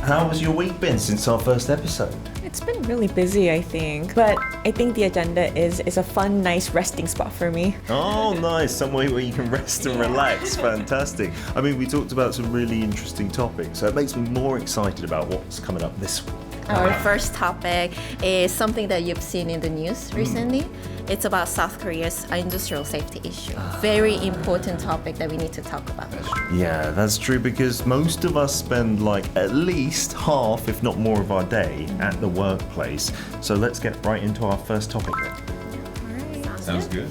How has your week been since our first episode? It's been really busy, I think. But I think the agenda is a fun, nice resting spot for me. Oh, nice. Somewhere where you can rest and relax. Fantastic. I mean, we talked about some really interesting topics, so it makes me more excited about what's coming up this week. Our first topic is something that you've seen in the news recently. It's about South Korea's industrial safety issue. Very important topic that we need to talk about. Yeah, that's true because most of us spend like at least half, if not more, of our day at the workplace. So let's get right into our first topic then. Sounds good.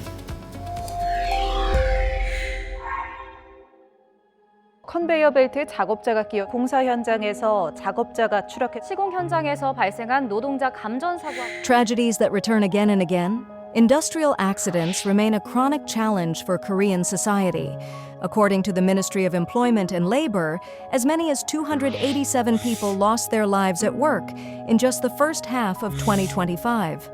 컨베이어 벨트 작업자가 끼어 공사 현장에서 작업자가 추락해 시공 현장에서 발생한 노동자 감전 사고. Tragedies that return again and again. Industrial accidents remain a chronic challenge for Korean society. According to the Ministry of Employment and Labor, as many as 287 people lost their lives at work in just the first half of 2025.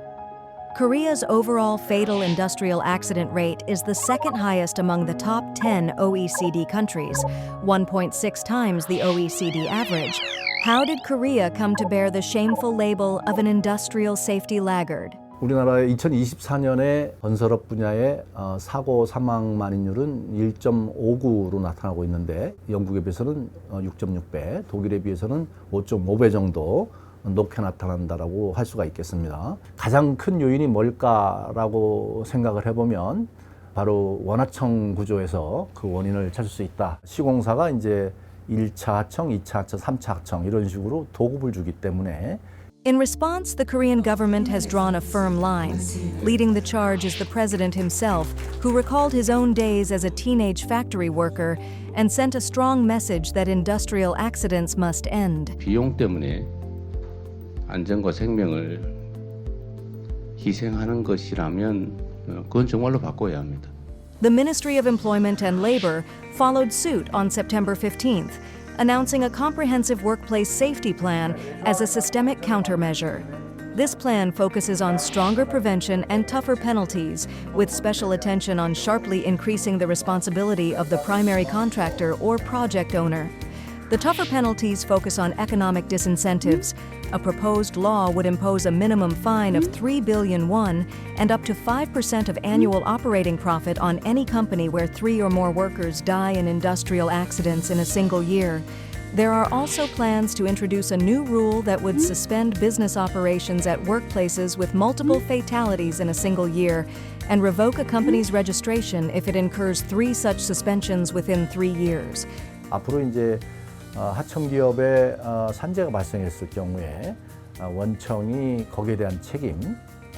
Korea's overall fatal industrial accident rate is the second highest among the top 10 OECD countries, 1.6 times the OECD average. How did Korea come to bear the shameful label of an industrial safety laggard? 우리나라의 2024년에 건설업 분야의 사고 사망 만인율은 1.59로 나타나고 있는데 영국에 비해서는 6.6배, 독일에 비해서는 5.5배 정도 높게 나타난다라고 할 수가 있겠습니다. 가장 큰 요인이 뭘까라고 생각을 해보면 바로 원하청 구조에서 그 원인을 찾을 수 있다. 시공사가 이제 1차 하청, 2차 하청, 3차 하청 이런 식으로 도급을 주기 때문에 In response, the Korean government has drawn a firm line. Leading the charge is the president himself, who recalled his own days as a teenage factory worker and sent a strong message that industrial accidents must end. 비용 때문에 안전과 생명을 희생하는 것이라면 그건 정말로 바꿔야 합니다. The Ministry of Employment and Labor followed suit on September 15th, announcing a comprehensive workplace safety plan as a systemic countermeasure. This plan focuses on stronger prevention and tougher penalties, with special attention on sharply increasing the responsibility of the primary contractor or project owner. The tougher penalties focus on economic disincentives. A proposed law would impose a minimum fine of 3 billion won and up to 5% of annual operating profit on any company where 3 or more workers die in industrial accidents in a single year. There are also plans to introduce a new rule that would suspend business operations at workplaces with multiple fatalities in a single year and revoke a company's registration if it incurs 3 such suspensions within 3 years. 앞으로 이제 하청 기업에 산재가 발생했을 경우에 원청이 거기에 대한 책임,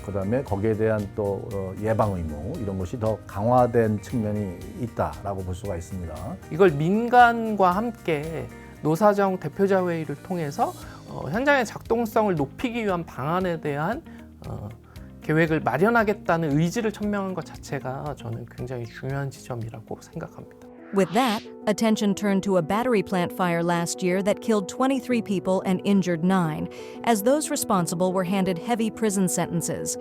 그다음에 거기에 대한 또 예방 의무 이런 것이 더 강화된 측면이 있다라고 볼 수가 있습니다. 이걸 민간과 함께 노사정 대표자 회의를 통해서 현장의 작동성을 높이기 위한 방안에 대한 계획을 마련하겠다는 의지를 천명한 것 자체가 저는 굉장히 중요한 지점이라고 생각합니다. With that, attention turned to a battery plant fire last year that killed 23 people and injured 9, as those responsible were handed heavy prison sentences.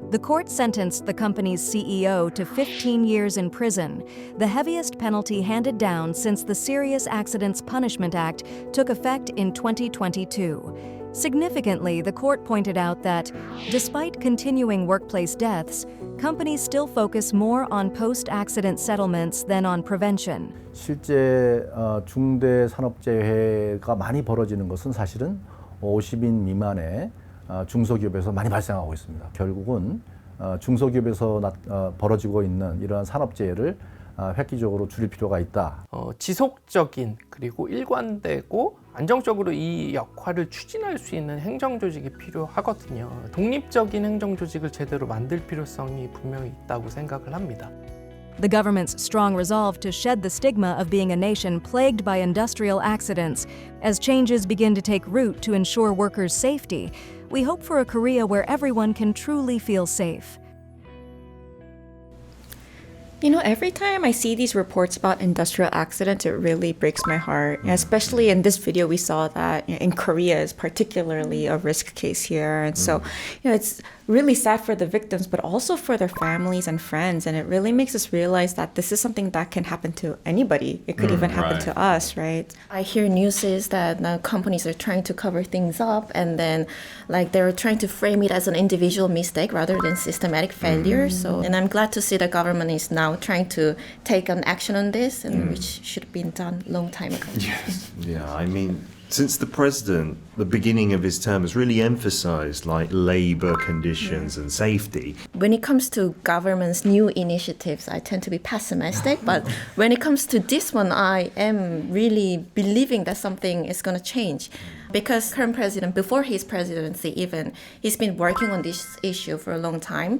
The court sentenced the company's CEO to 15 years in prison, the heaviest penalty handed down since the Serious Accidents Punishment Act took effect in 2022. Significantly, the court pointed out that, despite continuing workplace deaths, companies still focus more on post-accident settlements than on prevention. 실제 중대 산업재해가 많이 벌어지는 것은 사실은 50인 미만의 중소기업에서 많이 발생하고 있습니다. 결국은 중소기업에서 벌어지고 있는 이러한 산업재해를 획기적으로 줄일 필요가 있다. 지속적인 그리고 일관되고 안정적으로 이 역할을 추진할 수 있는 행정조직이 필요하거든요. 독립적인 행정조직을 제대로 만들 필요성이 분명히 있다고 생각을 합니다. The government's strong resolve to shed the stigma of being a nation plagued by industrial accidents. As changes begin to take root to ensure workers' safety, we hope for a Korea where everyone can truly feel safe. You know, every time I see these reports about industrial accidents, it really breaks my heart. Especially in this video, we saw that in Korea is particularly a risk case here. And so, it's really sad for the victims, but also for their families and friends. And it really makes us realize that this is something that can happen to anybody. It could even happen to us, right? I hear news is that now companies are trying to cover things up, and then like they're trying to frame it as an individual mistake rather than systematic failure. So, and I'm glad to see the government is now trying to take an action on this, and which should have been done a long time ago. Yes. Yeah, I mean, since the president, the beginning of his term, has really emphasized like labor conditions and safety. When it comes to government's new initiatives, I tend to be pessimistic, but when it comes to this one, I am really believing that something is going to change. Because current president, before his presidency even, he's been working on this issue for a long time.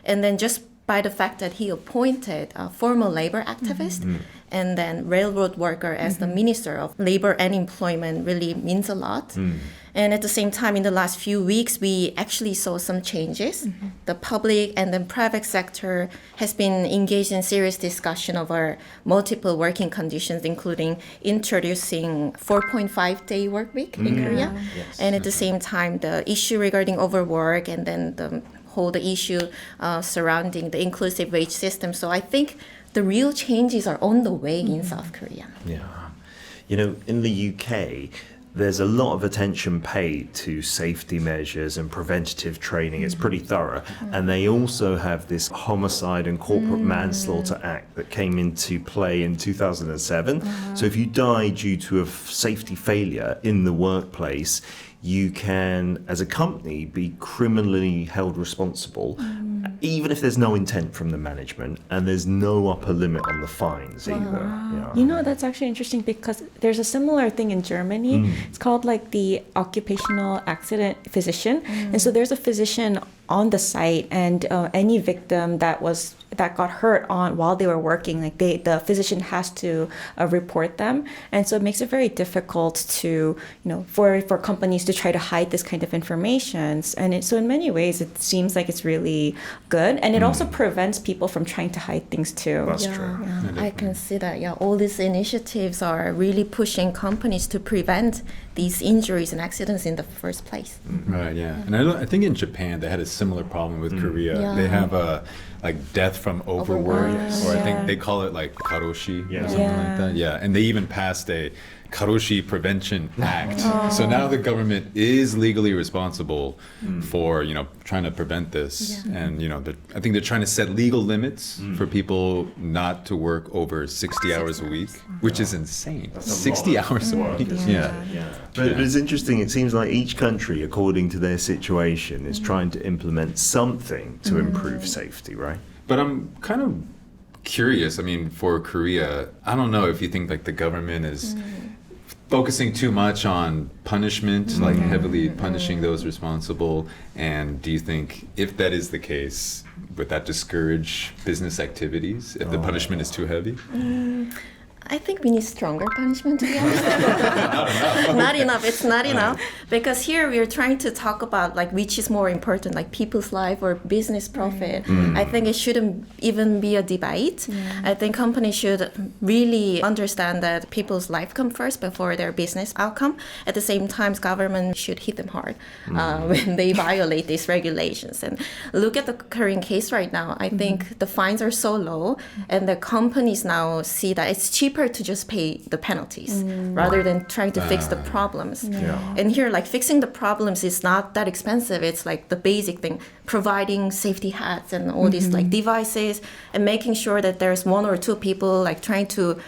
And then just by the fact that he appointed a former labor activist and then railroad worker as the Minister of Labor and Employment really means a lot. And at the same time, in the last few weeks, we actually saw some changes. The public and the private sector has been engaged in serious discussion over multiple working conditions, including introducing 4.5-day work week in Korea. Yes. And at the same time, the issue regarding overwork and then the issue surrounding the inclusive wage system. So I think the real changes are on the way in South Korea. Yeah. You know, in the UK, there's a lot of attention paid to safety measures and preventative training. It's pretty thorough. And they also have this Homicide and Corporate Manslaughter Act that came into play in 2007. So if you die due to a safety failure in the workplace, you can, as a company, be criminally held responsible, even if there's no intent from the management, and there's no upper limit on the fines either. Yeah. You know, that's actually interesting because there's a similar thing in Germany. It's called like the occupational accident physician. And so there's a physician on the site, and any victim that got hurt while they were working, like the physician has to report them. And so it makes it very difficult to, for companies to try to hide this kind of information. And so in many ways, it seems like it's really good. And it also prevents people from trying to hide things too. That's true. I can see that. Yeah, all these initiatives are really pushing companies to prevent these injuries and accidents in the first place. Right. Yeah. And I think in Japan they had a similar problem with Korea. Yeah. They have like death from overwork, Overwork. or I think they call it like Karoshi Yeah. or something like that. Yeah. And they even passed a Karoshi Prevention Act. So now the government is legally responsible for, trying to prevent this. And, I think they're trying to set legal limits for people not to work over 60 hours a week, which is insane. 60 hours a week. Yeah. But it's interesting, it seems like each country, according to their situation, is trying to implement something to improve safety, right? But I'm kind of curious. I mean, for Korea, I don't know if you think like the government is focusing too much on punishment, like heavily punishing those responsible. And do you think if that is the case, would that discourage business activities if the punishment is too heavy? I think we need stronger punishment, to be honest. Not enough. It's not enough. Because here we are trying to talk about like which is more important, like people's life or business profit. I think it shouldn't even be a debate. I think companies should really understand that people's life come first before their business outcome. At the same time, government should hit them hard when they violate these regulations. And look at the Korean case right now. I think the fines are so low, and the companies now see that it's cheaper to just pay the penalties rather than trying to fix the problems. And here, like fixing the problems is not that expensive. It's like the basic thing, providing safety hats and all these like devices, and making sure that there's one or two people like trying to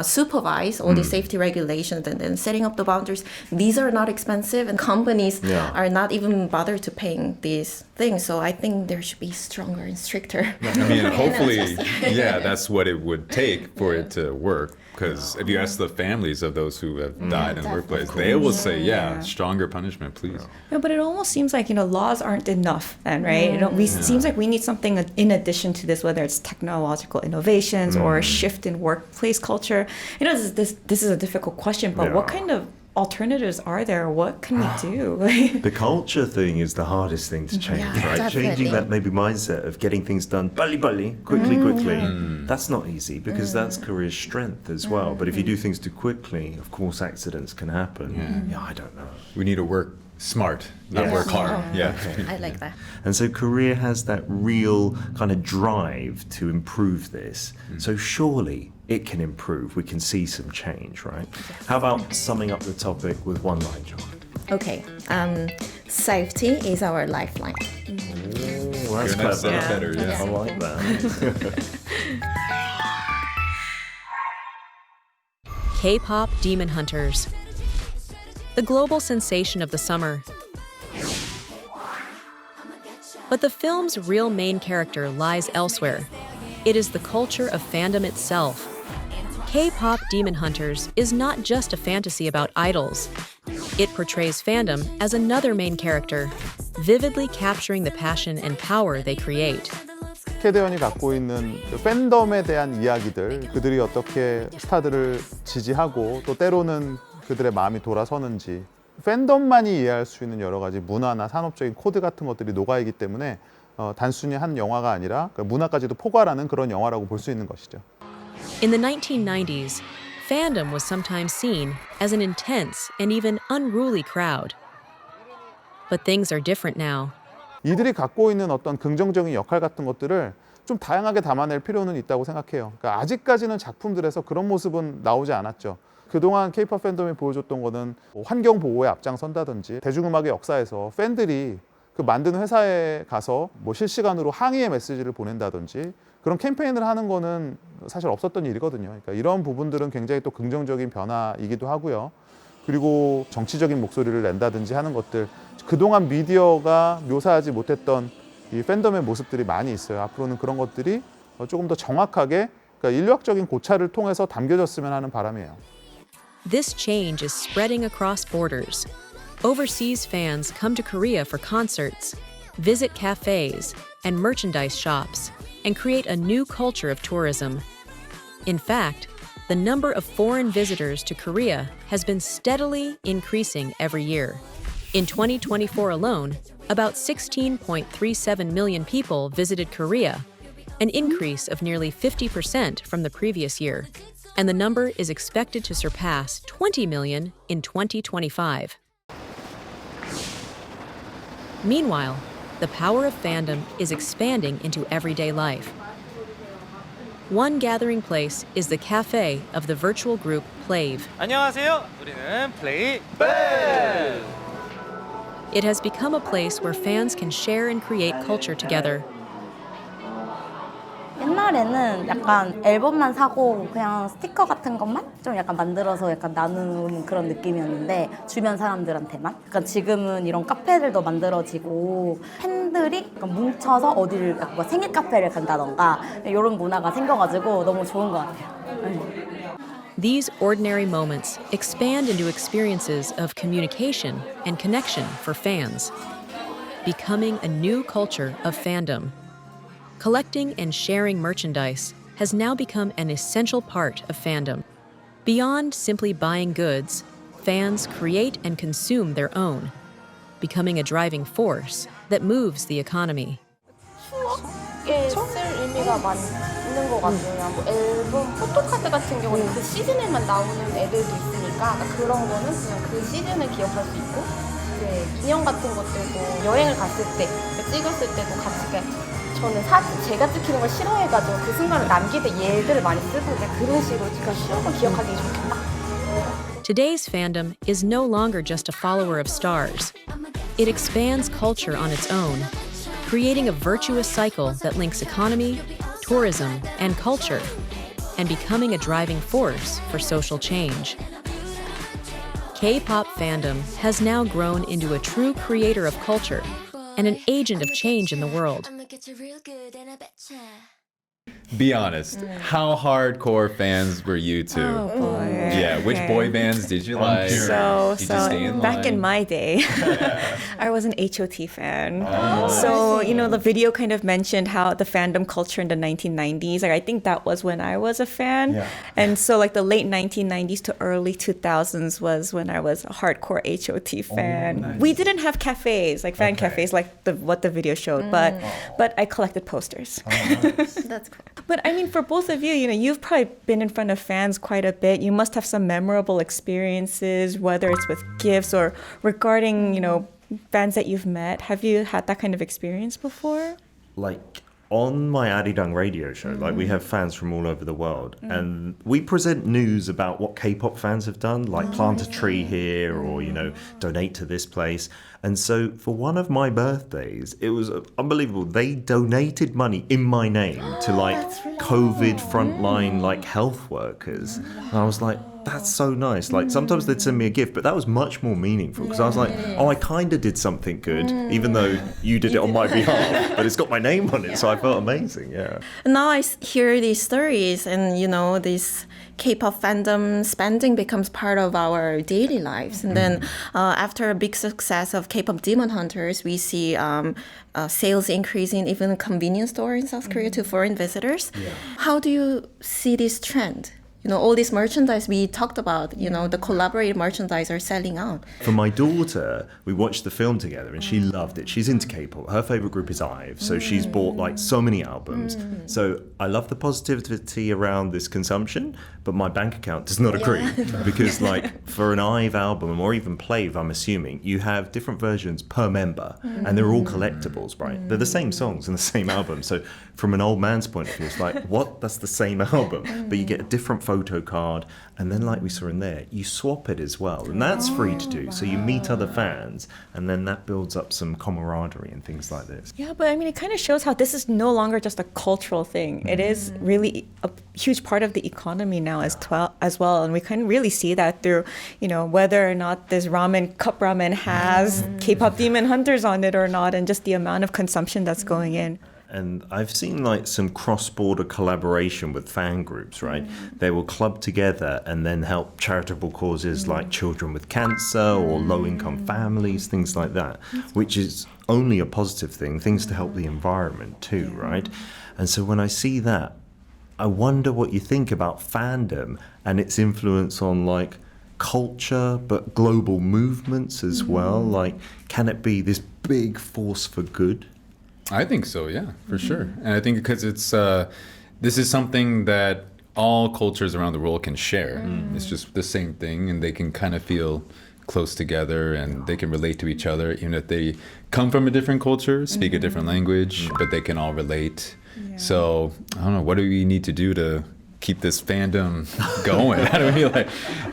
supervise all these safety regulations and then setting up the boundaries. These are not expensive, and companies are not even bothered to paying these things. So I think there should be stronger and stricter. I mean, hopefully, that's what it would take for it to work. Because if you ask the families of those who have died in the workplace, they will say, stronger punishment, please. Yeah, but it almost seems like, laws aren't enough then, right? It seems like we need something in addition to this, whether it's technological innovations or a shift in workplace culture. This is a difficult question, but what kind of alternatives are there? What can we do? The culture thing is the hardest thing to change, Yeah, right? definitely. Changing that maybe mindset of getting things done quickly, that's not easy because that's Korea's strength as well. But if you do things too quickly, of course, accidents can happen. Yeah, I don't know. We need to work smart, not Yes. work hard. Yeah. I like that. And so Korea has that real kind of drive to improve this. So surely it can improve. We can see some change, right? How about summing up the topic with one line, John? Okay. Safety is our lifeline. Oh, that's You're nice, clever. better, yeah. I like that. K-pop Demon Hunters. The global sensation of the summer. But the film's real main character lies elsewhere. It is the culture of fandom itself. K-pop Demon Hunters is not just a fantasy about idols. It portrays fandom as another main character, vividly capturing the passion and power they create. 캐대원이 갖고 있는 그 팬덤에 대한 이야기들, 그들이 어떻게 스타들을 지지하고 또 때로는 그들의 마음이 돌아서는지, 팬덤만이 이해할 수 있는 여러 가지 문화나 산업적인 코드 같은 것들이 녹아있기 때문에 단순히 한 영화가 아니라 문화까지도 포괄하는 그런 영화라고 볼 수 있는 것이죠. In the 1990s, fandom was sometimes seen as an intense and even unruly crowd. But things are different now. 이들이 갖고 있는 어떤 긍정적인 역할 같은 것들을 좀 다양하게 담아낼 필요는 있다고 생각해요. 그러니까 아직까지는 작품들에서 그런 모습은 나오지 않았죠. 그동안 K-pop 팬덤이 보여줬던 거는 환경 보호에 앞장선다든지 대중음악의 역사에서 팬들이 그 만드는 회사에 가서 실시간으로 항의의 메시지를 보낸다든지 그런 캠페인을 하는 거는 사실 없었던 일이거든요. 그러니까 이런 부분들은 굉장히 또 긍정적인 변화이기도 하고요. 그리고 정치적인 목소리를 낸다든지 하는 것들, 그동안 미디어가 묘사하지 못했던 이 팬덤의 모습들이 많이 있어요. 앞으로는 그런 것들이 조금 더 정확하게, 그러니까 인류학적인 고찰을 통해서 담겨졌으면 하는 바람이에요. This change is spreading across borders. Overseas fans come to Korea for concerts, visit cafes and merchandise shops, and create a new culture of tourism. In fact, the number of foreign visitors to Korea has been steadily increasing every year. In 2024 alone, about 16.37 million people visited Korea, an increase of nearly 50% from the previous year. And the number is expected to surpass 20 million in 2025. Meanwhile, the power of fandom is expanding into everyday life. One gathering place is the cafe of the virtual group Plave. 안녕하세요. 우리는 Plave. It has become a place where fans can share and create culture together. 옛날에는 약간 앨범만 사고 그냥 스티커 같은 것만 좀 약간 만들어서 약간 나누는 그런 느낌이었는데 주변 사람들한테만. 그러니까 지금은 이런 카페들도 만들어지고 팬들이 약간 뭉쳐서 어디를 약간 생일 카페를 간다던가 이런 문화가 생겨가지고 너무 좋은 것 같아요. These ordinary moments expand into experiences of communication and connection for fans, becoming a new culture of fandom. Collecting and sharing merchandise has now become an essential part of fandom. Beyond simply buying goods, fans create and consume their own, becoming a driving force that moves the economy. 추억에 쓸 의미가 많이 있는 것 같아요. 뭐 앨범, 포토카드 같은 경우는 그 시즌에만 나오는 애들도 있으니까 그런 거는 그냥 그 시즌을 기억할 수 있고 이제 기념 같은 것들도 여행을 갔을 때 찍었을 때도 같이 저는 사진 제가 찍히는 걸 싫어해가지고 그 순간을 남길 때 얘들을 많이 쓰고 그런 식으로 제가 추억을 기억하기 좋겠다. Today's fandom is no longer just a follower of stars. It expands culture on its own, creating a virtuous cycle that links economy, tourism, and culture, and becoming a driving force for social change. K-pop fandom has now grown into a true creator of culture and an agent of change in the world. Be honest. How hardcore fans were you two? Oh boy. Yeah, which Okay. boy bands did you like? So, Did you stay in back in line? my day, I was an HOT fan. Oh, So, you know, the video kind of mentioned how the fandom culture in the 1990s, like I think that was when I was a fan. Yeah. And so like the late 1990s to early 2000s was when I was a hardcore HOT fan. nice. We didn't have cafes, like fan cafes, like what the video showed, but I collected posters. That's cool. But I mean, for both of you, you know, you've probably been in front of fans quite a bit. You must have some memorable experiences, whether it's with gifts or regarding, you know, fans that you've met. Have you had that kind of experience before? Like on my Arirang radio show, like we have fans from all over the world, and we present news about what K-pop fans have done, like plant a tree here or, you know, donate to this place. And so for one of my birthdays, it was unbelievable. They donated money in my name to like COVID frontline like health workers. And I was like, that's so nice. Like sometimes they'd send me a gift, but that was much more meaningful because I was like, oh, I kind of did something good, even though you did it on my behalf, but it's got my name on it. So I felt amazing. Yeah. And now I hear these stories, and you know, this K-pop fandom spending becomes part of our daily lives. And then after a big success of K-pop Demon Hunters, we see sales increase in even convenience store in South Korea to foreign visitors. How do you see this trend? You know, all this merchandise we talked about, you know, the collaborated merchandise are selling out. For my daughter, we watched the film together and she loved it. She's into K-pop. Her favorite group is IVE. So she's bought like so many albums. So I love the positivity around this consumption, but my bank account does not agree. Because like for an IVE album or even Plave, I'm assuming, you have different versions per member and they're all collectibles, right? They're the same songs and the same album. So from an old man's point of view, it's like, what? That's the same album. But you get a different photo card, and then like we saw in there, you swap it as well, and that's free to do. So you meet other fans, and then that builds up some camaraderie and things like this. Yeah, but I mean, it kind of shows how this is no longer just a cultural thing. It is really a huge part of the economy now as well. And we can really see that through, you know, whether or not this cup ramen has K-pop Demon Hunters on it or not, and just the amount of consumption that's going in. And I've seen like some cross-border collaboration with fan groups, right? They will club together and then help charitable causes like children with cancer or low-income families, things like that, which is only a positive thing, things to help the environment too, right? And so when I see that, I wonder what you think about fandom and its influence on like culture, but global movements as well. Like, can it be this big force for good? I think so, yeah, for sure. And I think because it's this is something that all cultures around the world can share. It's just the same thing, and they can kind of feel close together, and they can relate to each other, even if they come from a different culture, speak a different language, but they can all relate. So I don't know, what do we need to do to keep this fandom going? How do we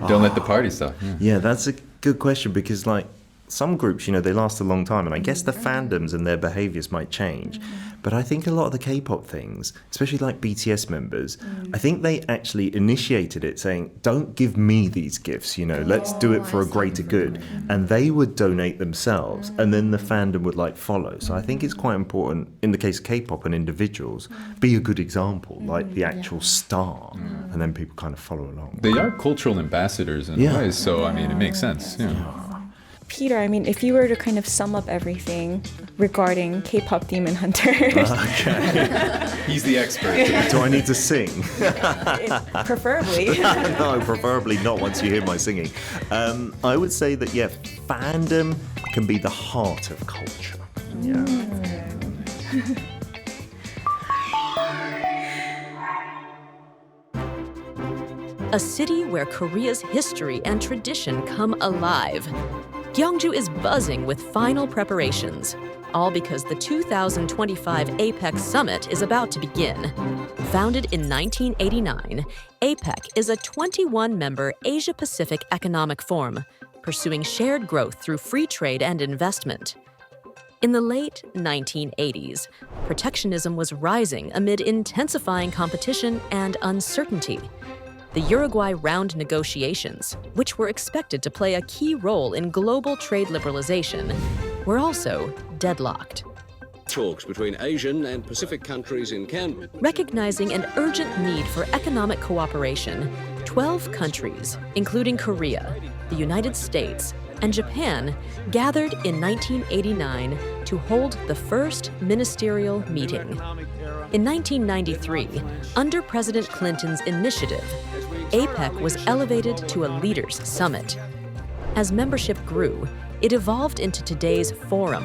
don't let the party stop? Yeah, that's a good question, because like some groups, you know, they last a long time, and I guess the fandoms and their behaviors might change. But I think a lot of the K-pop things, especially like BTS members, I think they actually initiated it saying, don't give me these gifts, you know, let's do it for a greater good. And they would donate themselves, and then the fandom would like follow. So I think it's quite important, in the case of K-pop and individuals, be a good example, like the actual star, and then people kind of follow along. They are cultural ambassadors in a way, so I mean, it makes sense. Yeah. Peter, I mean, if you were to kind of sum up everything regarding K-pop Demon Hunters. Okay. He's the expert. Do I need to sing? Preferably. No, preferably not once you hear my singing. I would say that, yeah, fandom can be the heart of culture. Yeah. A city where Korea's history and tradition come alive. Gyeongju is buzzing with final preparations, all because the 2025 APEC summit is about to begin. Founded in 1989, APEC is a 21-member Asia-Pacific economic forum, pursuing shared growth through free trade and investment. In the late 1980s, protectionism was rising amid intensifying competition and uncertainty. The Uruguay round negotiations, which were expected to play a key role in global trade liberalization, were also deadlocked. talks between Asian and Pacific countries in Canberra. Recognizing an urgent need for economic cooperation, 12 countries, including Korea, the United States, and Japan, gathered in 1989 to hold the first ministerial meeting. In 1993, under President Clinton's initiative, APEC was elevated to a leaders' summit. As membership grew, it evolved into today's forum,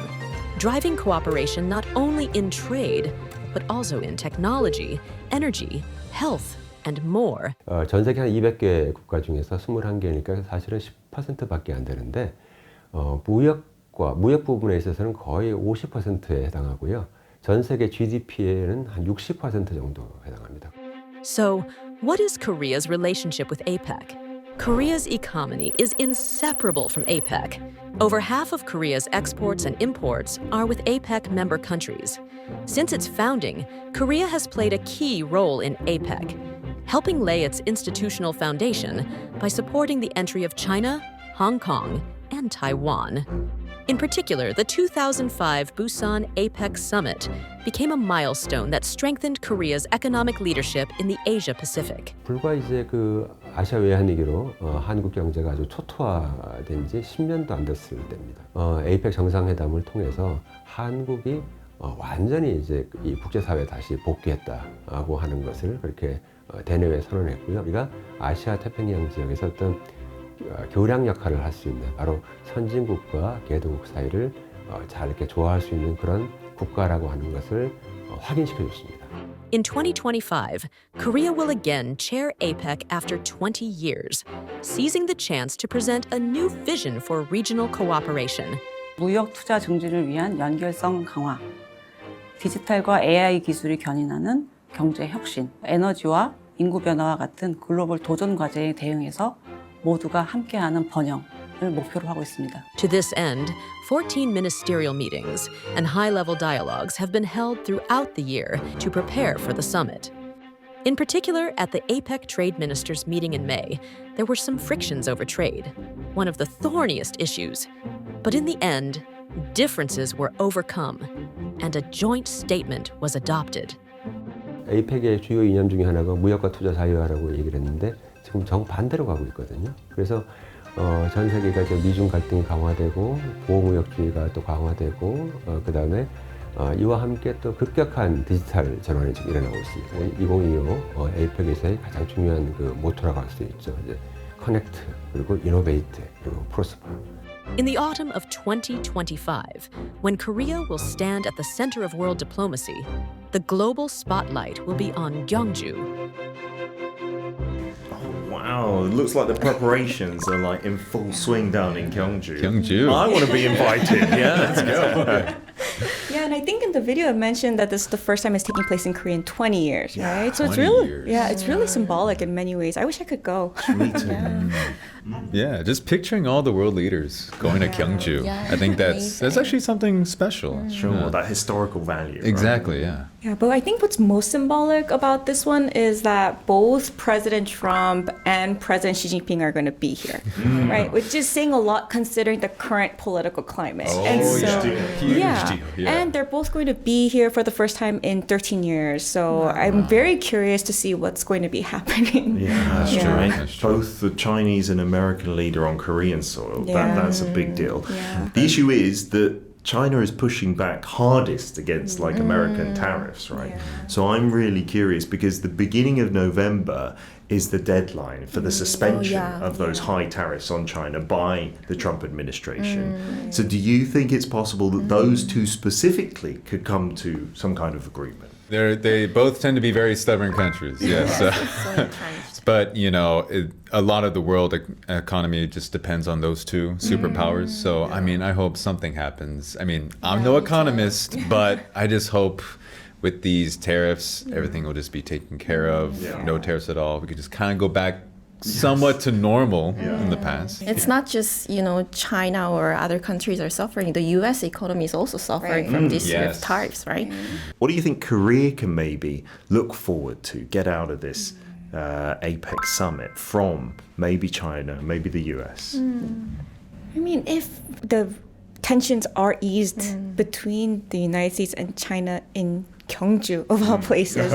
driving cooperation not only in trade, but also in technology, energy, health, and more. 전 세계 한 200개 국가 중에서 21개니까 사실은 10%밖에 안 되는데 무역 부분에 있어서는 거의 50%에 해당하고요. 전 세계 GDP에는 한 60% 정도 해당합니다. So, what is Korea's relationship with APEC? Korea's economy is inseparable from APEC. Over half of Korea's exports and imports are with APEC member countries. Since its founding, Korea has played a key role in APEC, helping lay its institutional foundation by supporting the entry of China, Hong Kong, and Taiwan. In particular, the 2005 Busan APEC Summit became a milestone that strengthened Korea's economic leadership in the Asia-Pacific. 불과 이제 그 아시아 외환위기로 한국 경제가 아주 초토화된 지 10년도 안 됐을 때입니다. APEC 정상회담을 통해서 한국이 완전히 이제 이 국제사회에 다시 복귀했다고 하는 것을 그렇게 대내외에 선언했고요. 우리가 아시아 태평양 지역에서 어떤 교량 역할을 할 수 있는 바로 선진국과 개도국 사이를 잘 이렇게 조화할 수 있는 그런 국가라고 하는 것을 확인시켜 줬습니다. In 2025, Korea will again chair APEC after 20 years, seizing the chance to present a new vision for regional cooperation. 무역 투자 증진을 위한 연결성 강화, 디지털과 AI 기술이 견인하는 경제 혁신, 에너지와 인구 변화와 같은 글로벌 도전 과제에 대응해서 모두가 함께하는 번영을 목표로 하고 있습니다. To this end, 14 ministerial meetings and high-level dialogues have been held throughout the year to prepare for the summit. In particular, at the APEC Trade Ministers meeting in May, there were some frictions over trade, one of the thorniest issues. But in the end, differences were overcome, and a joint statement was adopted. APEC의 주요 이념 중에 하나가 무역과 투자 자유화라고 얘기를 했는데 지금 정반대로 가고 있거든요. 그래서 전 세계가 이제 미중 갈등이 강화되고 보호무역주의가 또 강화되고 그다음에 이와 함께 또 급격한 디지털 전환이 지금 일어나고 있습니다. 2025 APEC에서의 가장 중요한 그 모토라고 할 수 있죠. 이제 커넥트 그리고 이노베이트 그리고 프로스퍼. In the autumn of 2025, when Korea will stand at the center of world diplomacy, the global spotlight will be on Gyeongju. Wow, it looks like the preparations are like in full swing down in Gyeongju. Gyeongju. I want to be invited. Yeah, let's go. Yeah, and I think in the video it mentioned that this is the first time it's taking place in Korea in 20 years, right? So it's 20 really, years. yeah, it's really symbolic in many ways. I wish I could go. Me too. Yeah, just picturing all the world leaders going to Gyeongju. Yeah, I think that's actually something special. Sure, Yeah. that historical value. right? Exactly, yeah. Yeah, but I think what's most symbolic about this one is that both President Trump and President Xi Jinping are going to be here, right? Which is saying a lot considering the current political climate. Huge deal. Yeah. And they're both going to be here for the first time in 13 years. So I'm very curious to see what's going to be happening. Yeah, that's Yeah. true. Right? That's true. Both the Chinese and American leader on Korean soil. Yeah. That's a big deal. Yeah. The issue is that China is pushing back hardest against like American tariffs, right? So I'm really curious because the beginning of November is the deadline for the suspension of those high tariffs on China by the Trump administration. So do you think it's possible that those two specifically could come to some kind of agreement? They both tend to be very stubborn countries, yes. But, you know, a lot of the world economy just depends on those two superpowers. So, I mean, I hope something happens. I mean, I'm no economist, but I just hope with these tariffs, everything will just be taken care of. No tariffs at all. We could just kind of go back somewhat to normal in the past. It's not just, China or other countries are suffering. The U.S. economy is also suffering from these sort of tariffs, right? What do you think Korea can maybe look forward to get out of this APEC summit from maybe China, maybe the US? I mean, if the tensions are eased between the United States and China in Gyeongju, of all places.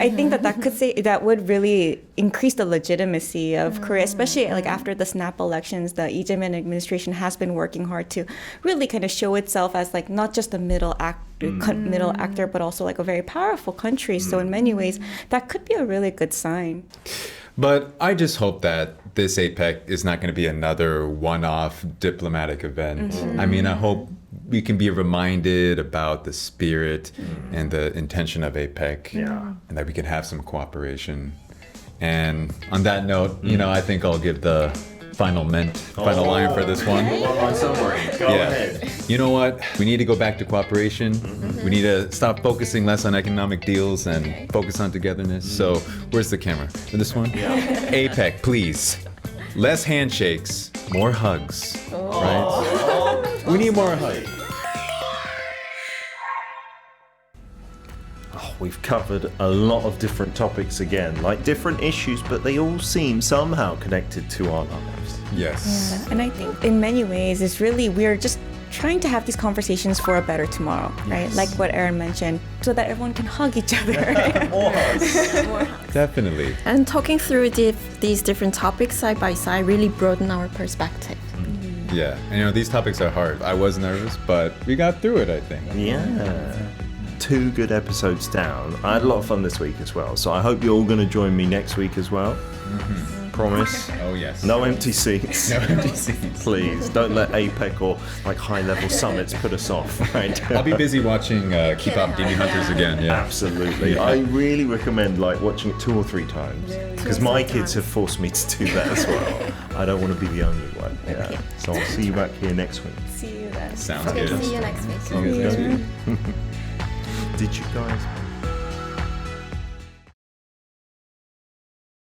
I think that would really increase the legitimacy of Korea, especially like after the snap elections. The Lee Jae-myung administration has been working hard to really kind of show itself as like not just a middle actor, but also like a very powerful country. So in many ways, that could be a really good sign. But I just hope that this APEC is not going to be another one-off diplomatic event. I mean, I hope we can be reminded about the spirit and the intention of APEC, and that we can have some cooperation. And on that note, you know, I think I'll give the final line for this one. Go ahead. You know what? We need to go back to cooperation. We need to stop focusing less on economic deals and focus on togetherness. So where's the camera? This one? APEC, please. Less handshakes, more hugs. Right? We need more hugs. We've covered a lot of different topics again, like different issues, but they all seem somehow connected to our lives. Yes. Yeah. And I think in many ways, it's really, we're just trying to have these conversations for a better tomorrow, right? Like what Aaron mentioned, so that everyone can hug each other. More hugs. Definitely. And talking through these different topics side by side really broaden our perspective. Yeah, and you know, these topics are hard. I was nervous, but we got through it, I think. Yeah. 2 good episodes down. I had a lot of fun this week as well, so I hope you're all going to join me next week as well. Promise. Oh yes. No empty seats. No empty seats. Please don't let APEC or like high-level summits put us off. Right? I'll be busy watching Kpop Demon Hunters again. Yeah. Absolutely. I really recommend like watching it 2 or 3 times because my kids have forced me to do that as well. I don't want to be the only one. Yeah. So I'll see you back here next week. See you then. Sounds Okay, good. see you next week. Did you guys